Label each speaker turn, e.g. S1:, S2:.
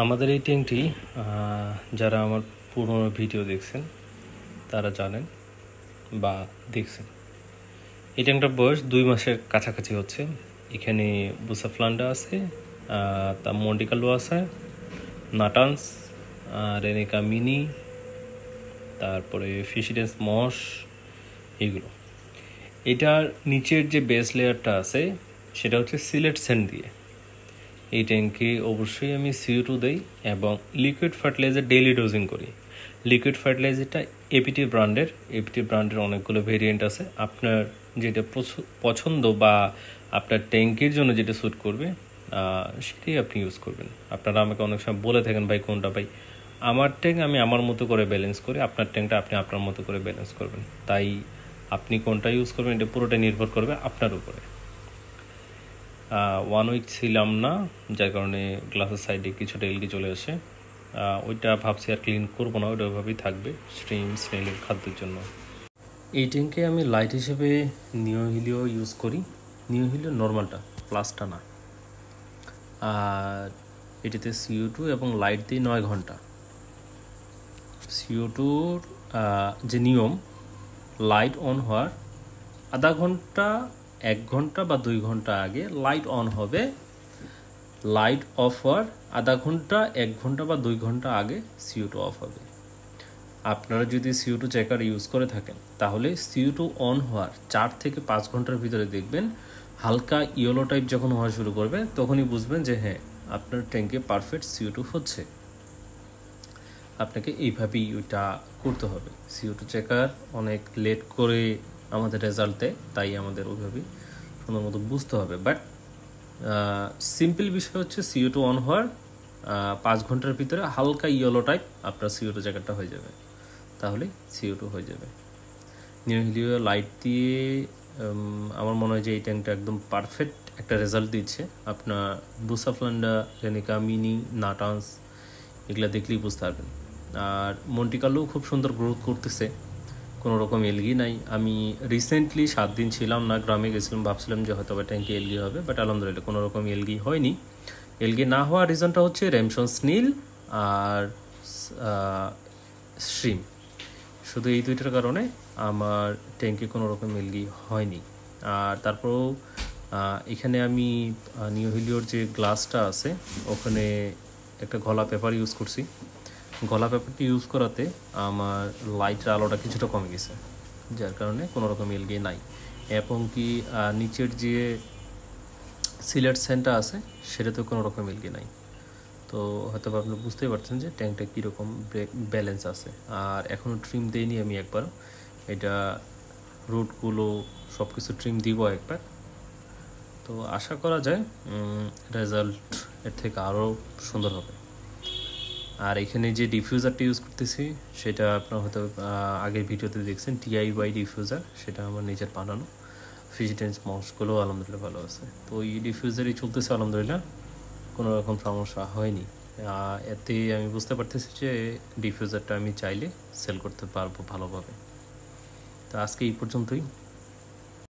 S1: আমাদের এই ট্যাঙ্কটি যারা আমার পুরনো ভিডিও দেখছেন তারা জানেন বা দেখছেন। এই ট্যাঙ্কটার বয়স 2 মাসের কাছাকাছি হচ্ছে। এখানে বুসাফ্লান্ডা আছে, তা মন্টিকালো আছে, নাটান্স, রেনেকা মিনি, তারপরে ফিশিডেন্স মশ, এগুলো। এটার নিচের যে বেস লেয়ারটা আছে সেটা হচ্ছে সিলেট স্যান্ড দিয়ে। এই ট্যাঙ্কে অবশ্যই আমি CO2 দেই এবং লিকুইড ফার্টিলাইজার ডেইলি ডোজিং করি। লিকুইড ফার্টিলাইজারটা এপিটি ব্র্যান্ডের অনেকগুলো ভেরিয়েন্ট আছে। আপনার যেটা পছন্দ বা আপনার ট্যাঙ্কের জন্য যেটা স্যুট করবে সেটাই আপনি ইউজ করবেন। আপনারা আমাকে অনেক সময় বলে থাকেন, ভাই কোনটা ভাই? আমার ট্যাঙ্ক আমি আমার মতো করে ব্যালেন্স করি, আপনার ট্যাঙ্কটা আপনি আপনার মতো করে ব্যালেন্স করবেন। তাই আপনি কোনটা ইউজ করবেন এটা পুরোটাই নির্ভর করবে আপনার উপরে। 1 উইক ছিলাম না, যার কারণে গ্লাসের সাইডে কিছুটা এলগি চলে আসে। ওইটা ভাবছি আর ক্লিন করবো না, ওইটা ওইভাবেই থাকবে স্নেলের খাদ্যের জন্য। এই ট্যাঙ্কে আমি লাইট হিসেবে নিওহিলিও ইউজ করি। নিওহিলিও নর্মালটা, প্লাসটা না। আর এটিতে CO2 এবং লাইট দিই 9 ঘন্টা। CO2-র যে নিয়ম, লাইট অন হওয়ার আধা ঘন্টা, 1 ঘন্টা বা 2 ঘন্টা আগে লাইট অন হবে। লাইট অফ হওয়ার আধা ঘন্টা, 1 ঘন্টা বা 2 ঘন্টা আগে CO2 অফ হবে। আপনারা যদি CO2 চেকার ইউজ করে থাকেন তাহলে CO2 অন হওয়ার 4 থেকে 5 ঘন্টার ভিতরে দেখবেন হালকা ইয়েলো টাইপ যখন হওয়া শুরু করবে তখনই বুঝবেন যে হ্যাঁ, আপনার ট্যাঙ্কে পারফেক্ট CO2 হচ্ছে। আপনাকে এইভাবেই ওইটা করতে হবে। CO2 চেকার অনেক লেট করে আমাদের রেজাল্ট দেয়, তাই আমাদের ওইভাবেই সুন্দর মতো বুঝতে হবে। বাট সিম্পল বিষয় হচ্ছে CO2 অন হওয়ার 5 ঘন্টার ভিতরে হালকা ইয়েলো টাইপ আপনার CO2 চেকারটা হয়ে যাবে, তাহলে CO2 হয়ে যাবে। নিওহিলিও লাইট দিয়ে আমার মনে হয় যে এই ট্যাঙ্কটা একদম পারফেক্ট একটা রেজাল্ট দিচ্ছে। আপনার বুসাফ্লান্ডা, রেনিকা মিনি, নাটান্স এগুলো দেখলেই বুঝতে পারবেন। আর মন্টিকালো খুব সুন্দর গ্রোথ করতেছে, কোনো রকম এলগি নাই। আমি রিসেন্টলি 7 দিন ছিলাম না, গ্রামে গেছিলাম, ভাবছিলাম যে হয়তো ট্যাঙ্কে এলগি হবে, বাট আলহামদুলিল্লাহ কোনো রকম এলগি হয়নি। এলগি না হওয়ার রিজনটা হচ্ছে রেমশন স্নিল আর শ্রিম। শুধু এই দুইটার কারণে আমার ট্যাঙ্কে কোনো রকম এলগি হয়নি। আর তারপরেও এখানে আমি নিওহিলিওর যে গ্লাসটা আছে ওখানে একটা গলা পেপার ইউজ করছি। গলা পেপারটি ইউজ করাতে আমার লাইটের আলোটা কিছুটা কমে গেছে, যার কারণে কোনো রকম এলগি নাই। এবং কি নিচের যে সিলেট স্যান্ডটা আছে সেটাতেও কোনো রকম এলগি নাই। তো হয়তো আপনি বুঝতেই পারছেন যে ট্যাঙ্কটা কীরকম ব্যালেন্স আছে। আর এখনও ট্রিম দিইনি আমি একবার, এটা রুটগুলো সব কিছু ট্রিম দিব একবার। তো আশা করা যায় রেজাল্ট এর থেকে আরও সুন্দর হবে। আর এখানে যে ডিফিউজারটা ইউজ করতেছি সেটা আপনার হয়তো আগের ভিডিওতে দেখছেন, DIY ডিফিউজার, সেটা আমার নিজের বানানো। ফিশিডেন্স মশগুলো আলহামদুলিল্লাহ ভালো আছে। তো এই ডিফিউজারই চলতেছে আলহামদুলিল্লাহ, কোনো রকম সমস্যা হয়নি। এতে আমি বুঝতে পারতেছি যে ডিফিউজারটা আমি চাইলে সেল করতে পারবো ভালোভাবে। তো আজকে এই পর্যন্তই।